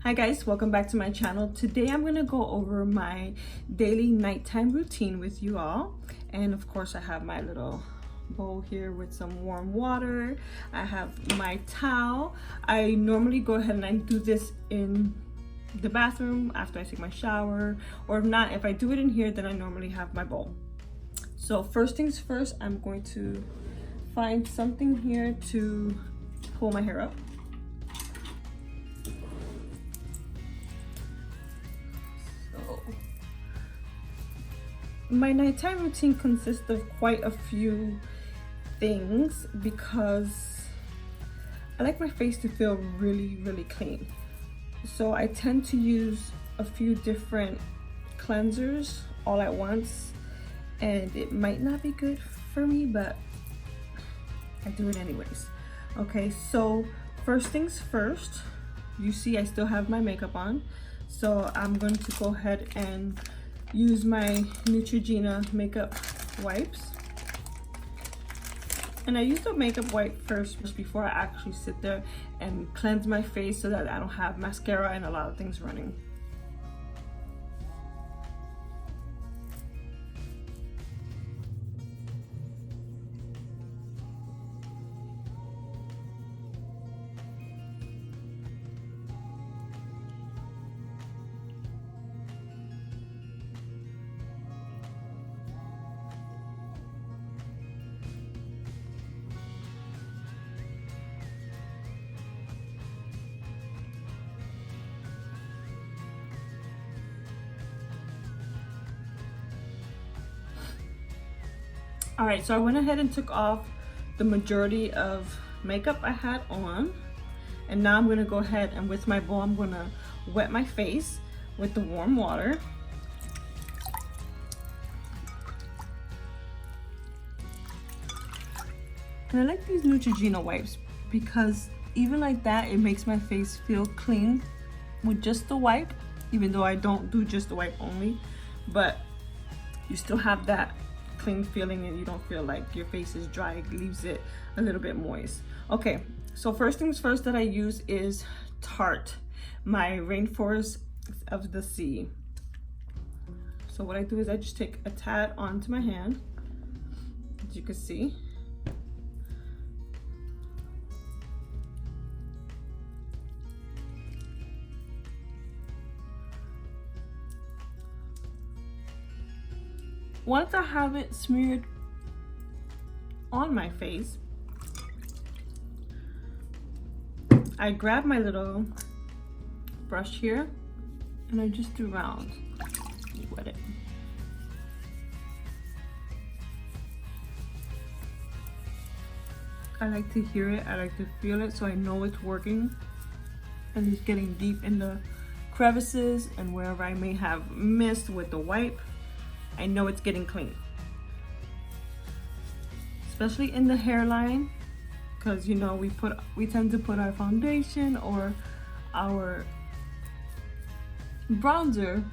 Hi guys, welcome back to my channel. Today I'm gonna go over my daily nighttime routine with you all. And of course I have my little bowl here with some warm water. I have my towel. I normally go ahead and I do this in the bathroom after I take my shower, or if not, if I do it in here, then I normally have my bowl. So first things first, I'm going to find something here to pull my hair up. My nighttime routine consists of quite a few things because I like my face to feel really clean. So I tend to use a few different cleansers all at once, and it might not be good for me, but I do it anyways. Okay, so first things first, you see I still have my makeup on, so I'm going to go ahead and use my Nutrogena makeup wipes. And I use the makeup wipe first before I actually sit there and cleanse my face so that I don't have mascara and a lot of things running. All right, so I went ahead and took off the majority of makeup I had on. And now I'm gonna go ahead and with my bowl, I'm gonna wet my face with the warm water. And I like these Neutrogena wipes because even like that, it makes my face feel clean with just the wipe, even though I don't do just the wipe only, but you still have that clean feeling and you don't feel like your face is dry. It leaves it a little bit moist. Okay, so first things first that I use is Tarte, my Rainforest of the Sea. So what I do is I just take a tad onto my hand, as you can see. Once I have it smeared on my face, I grab my little brush here and I just do rounds. Wet it. I like to hear it, I like to feel it so I know it's working and it's getting deep in the crevices and wherever I may have missed with the wipe. I know it's getting clean, especially in the hairline, because you know we tend to put our foundation or our bronzer,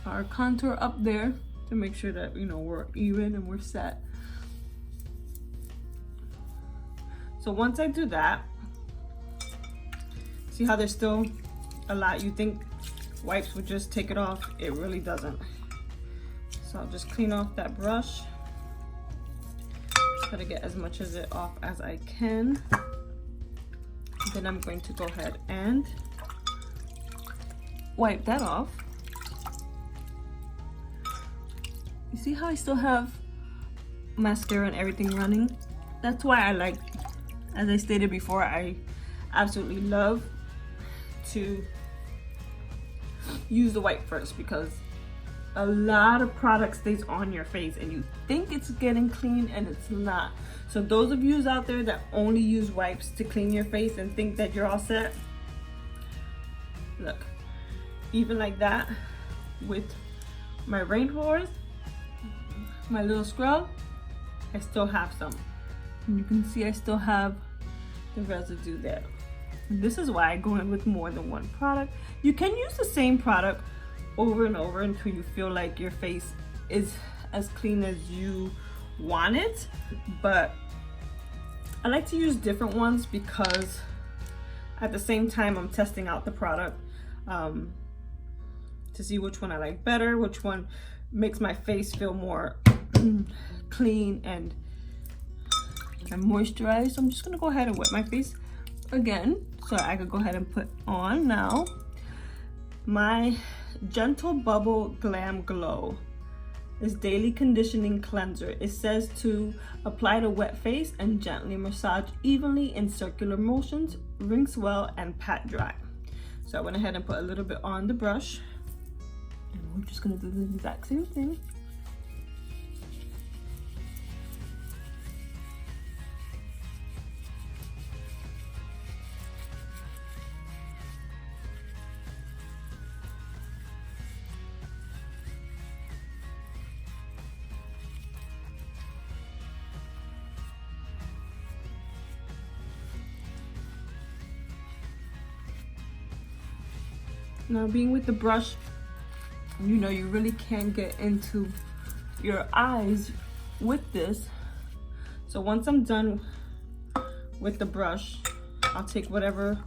our contour up there to make sure that we're even and we're set. So once I do that, see how there's still a lot. You think wipes would just take it off? It really doesn't. So I'll just clean off that brush. Try to get as much of it off as I can. Then I'm going to go ahead and wipe that off. You see how I still have mascara and everything running? That's why I like, as I stated before, I absolutely love to use the wipe first, because a lot of product stays on your face and you think it's getting clean and it's not. So those of you out there that only use wipes to clean your face and think that you're all set, look, even like that with my Rainforest, my little scrub, I still have some. And you can see I still have the residue there. And this is why I go in with more than one product. You can use the same product over and over until you feel like your face is as clean as you want it, but I like to use different ones because at the same time I'm testing out the product to see which one I like better, which one makes my face feel more clean and moisturized. So I'm just gonna go ahead and wet my face again so I could go ahead and put on now my Gentle Bubble Glamglow. This daily conditioning cleanser. It says to apply to wet face and gently massage evenly in circular motions, rinse well and pat dry. So I went ahead and put a little bit on the brush, and we're just gonna do the exact same thing. Now, being with the brush, you know, you really can't get into your eyes with this. So once I'm done with the brush, I'll take whatever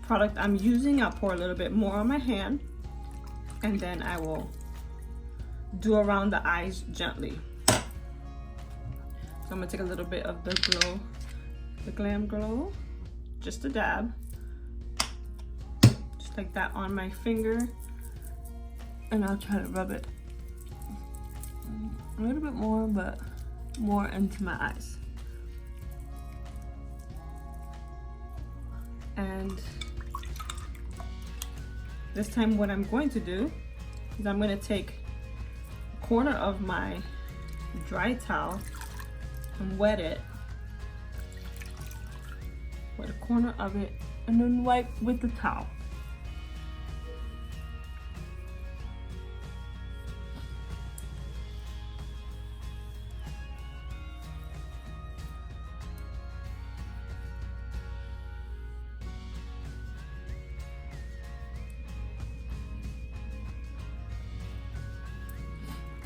product I'm using, I'll pour a little bit more on my hand, and then I will do around the eyes gently. So I'm gonna take a little bit of the Glamglow, just a dab, just like that on my finger, and I'll try to rub it a little bit more, but more into my eyes. And this time what I'm going to do is I'm going to take a corner of my dry towel and wet it, wet a corner of it, and then wipe with the towel.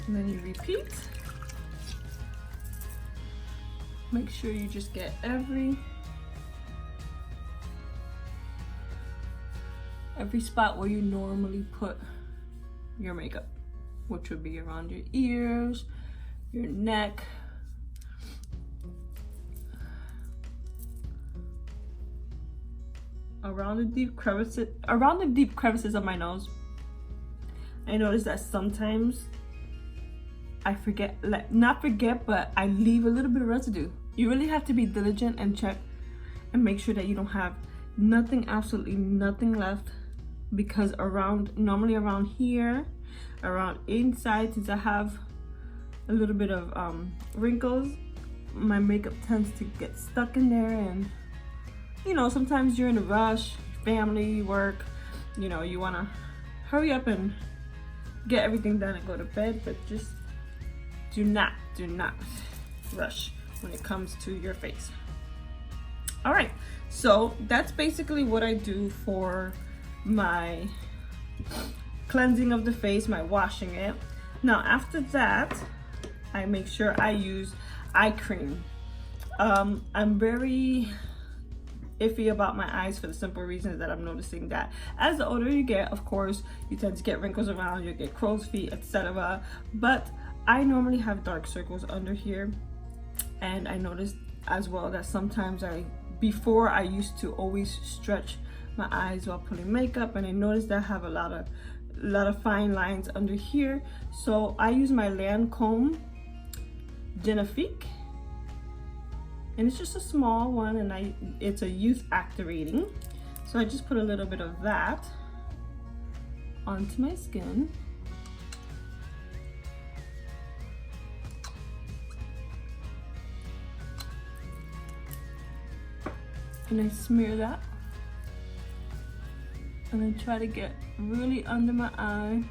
And then you repeat. Make sure you just get every spot where you normally put your makeup, which would be around your ears, your neck, around the deep crevices of my nose. I notice that sometimes I forget, not forget, but I leave a little bit of residue. You really have to be diligent and check and make sure that you don't have nothing, absolutely nothing left, because normally around here, around inside, since I have a little bit of wrinkles, my makeup tends to get stuck in there. And you know, sometimes you're in a rush, family, work, you know, you want to hurry up and get everything done and go to bed, but just do not rush when it comes to your face. All right, so that's basically what I do for my cleansing of the face, my washing it. Now after that, I make sure I use eye cream. I'm very iffy about my eyes for the simple reason that I'm noticing that as the older you get, of course, you tend to get wrinkles around, you get crow's feet, etc. But I normally have dark circles under here, and I noticed as well that sometimes before I used to always stretch my eyes while putting makeup, and I noticed that I have a lot of fine lines under here. So I use my Lancôme Genifique, and it's just a small one, and it's a youth activating. So I just put a little bit of that onto my skin. And I smear that, and then try to get really under my eye.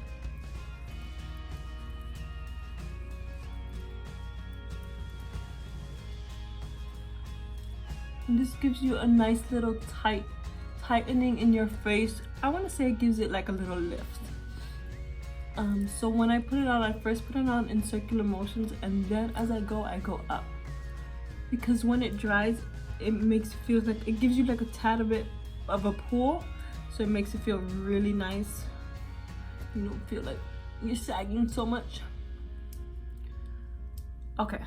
And this gives you a nice little tightening in your face. I want to say it gives it like a little lift. So when I put it on, I first put it on in circular motions, and then as I go up, because when it dries, it makes it feel like, it gives you like a tad of it of a pull, so it makes it feel really nice. You don't feel like you're sagging so much. Okay,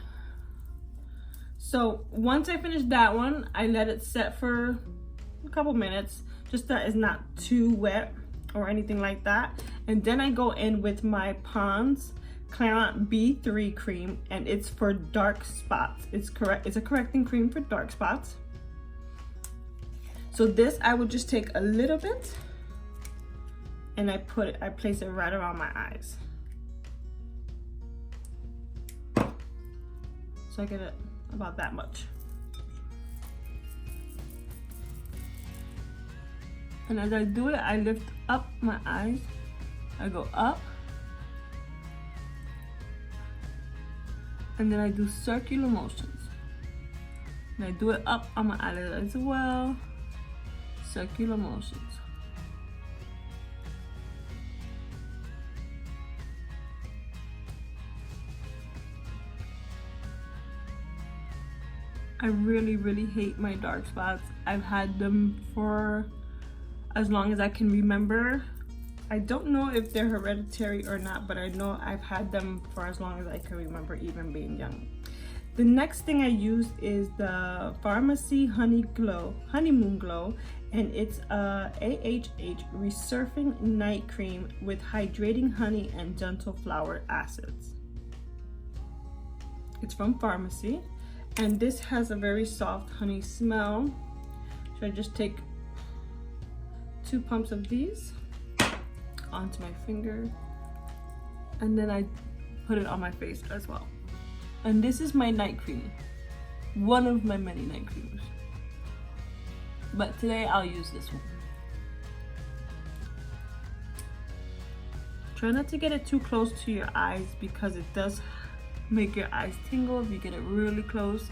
so once I finish that one, I let it set for a couple minutes, just that it's not too wet or anything like that. And then I go in with my Pond's Clarant B3 cream, and it's for dark spots. It's a correcting cream for dark spots. So this, I would just take a little bit and I place it right around my eyes. So I get it about that much. And as I do it, I lift up my eyes. I go up. And then I do circular motions. And I do it up on my eyelid as well. Circular motions. I really, really hate my dark spots. I've had them for as long as I can remember. I don't know if they're hereditary or not, but I know I've had them for as long as I can remember, even being young. The next thing I use is the Farmacy Honeymoon Glow, and it's a AHH Resurfing Night Cream with hydrating honey and gentle flower acids. It's from Farmacy, and this has a very soft honey smell. So I just take 2 pumps of these onto my finger, and then I put it on my face as well. And this is my night cream, one of my many night creams, but today I'll use this one. Try not to get it too close to your eyes because it does make your eyes tingle if you get it really close.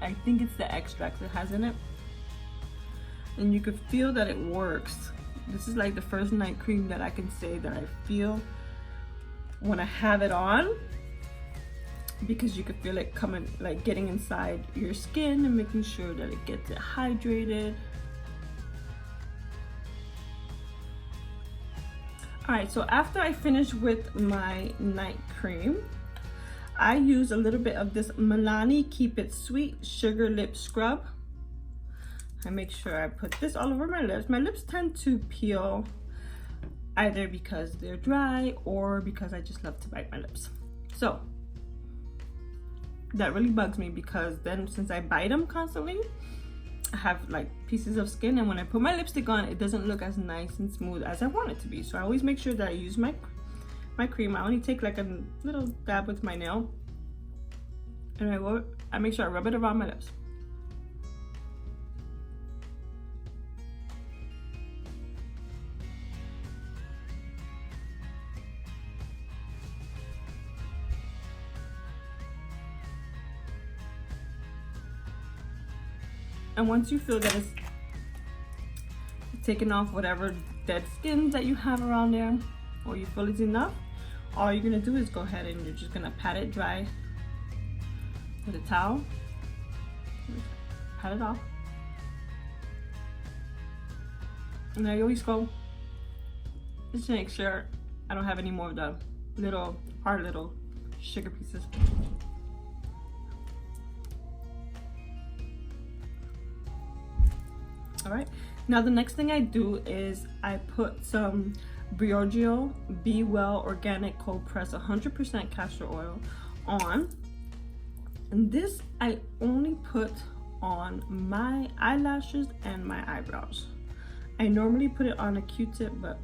I think it's the extracts it has in it, and you could feel that it works. This is like the first night cream that I can say that I feel when I have it on, because you could feel it coming, like getting inside your skin and making sure that it gets it hydrated. All right, so after I finish with my night cream, I use a little bit of this Milani Keep It Sweet Sugar Lip Scrub. I make sure I put this all over my lips. My lips tend to peel either because they're dry or because I just love to bite my lips. So that really bugs me, because then since I bite them constantly, I have like pieces of skin, and when I put my lipstick on, it doesn't look as nice and smooth as I want it to be. So I always make sure that I use my cream. I only take like a little dab with my nail, and I make sure I rub it around my lips. And once you feel that it's taking off whatever dead skin that you have around there, or you feel it's enough, all you're gonna do is go ahead and you're just gonna pat it dry with a towel. Pat it off. And I always go just to make sure I don't have any more of the hard little sugar pieces. All right, now the next thing I do is I put some Briogeo Be Well Organic Cold Press 100% castor oil on, and this I only put on my eyelashes and my eyebrows. I normally put it on a Q-tip, but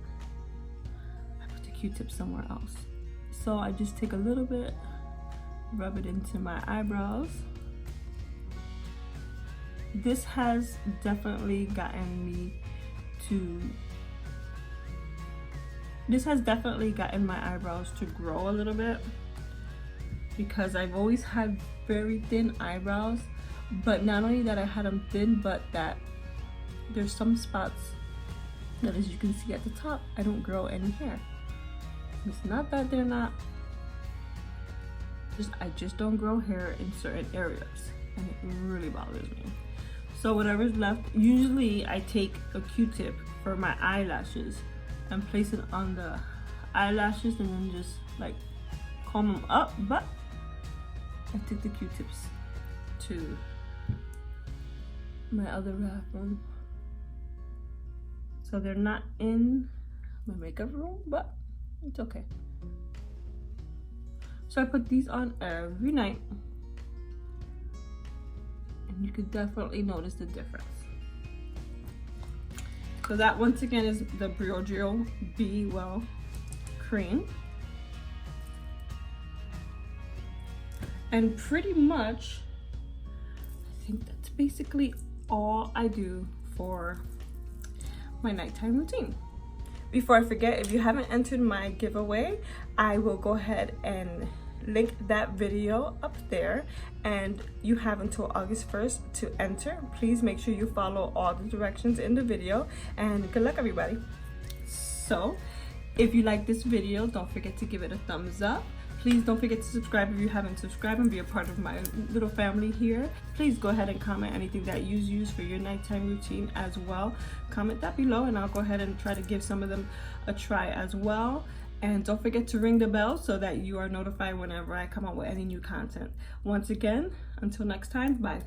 I put the Q-tip somewhere else. So I just take a little bit, rub it into my eyebrows. This has definitely gotten my eyebrows to grow a little bit, because I've always had very thin eyebrows. But not only that I had them thin, but that there's some spots that, as you can see at the top, I don't grow any hair. It's not that they're not, I just don't grow hair in certain areas. and it really bothers me. So whatever's left, usually I take a Q-tip for my eyelashes and place it on the eyelashes and then just like comb them up, but I take the Q-tips to my other bathroom. So they're not in my makeup room, but it's okay. So I put these on every night, and you could definitely notice the difference. So that once again is the Briogeo Be Well cream. And pretty much, I think that's basically all I do for my nighttime routine. Before I forget, if you haven't entered my giveaway, I will go ahead and link that video up there, and you have until August 1st to enter. Please make sure you follow all the directions in the video, and good luck everybody. So if you like this video, don't forget to give it a thumbs up. Please don't forget to subscribe if you haven't subscribed and be a part of my little family here. Please go ahead and comment anything that you use for your nighttime routine as well. Comment that below and I'll go ahead and try to give some of them a try as well. And don't forget to ring the bell so that you are notified whenever I come out with any new content. Once again, until next time, bye.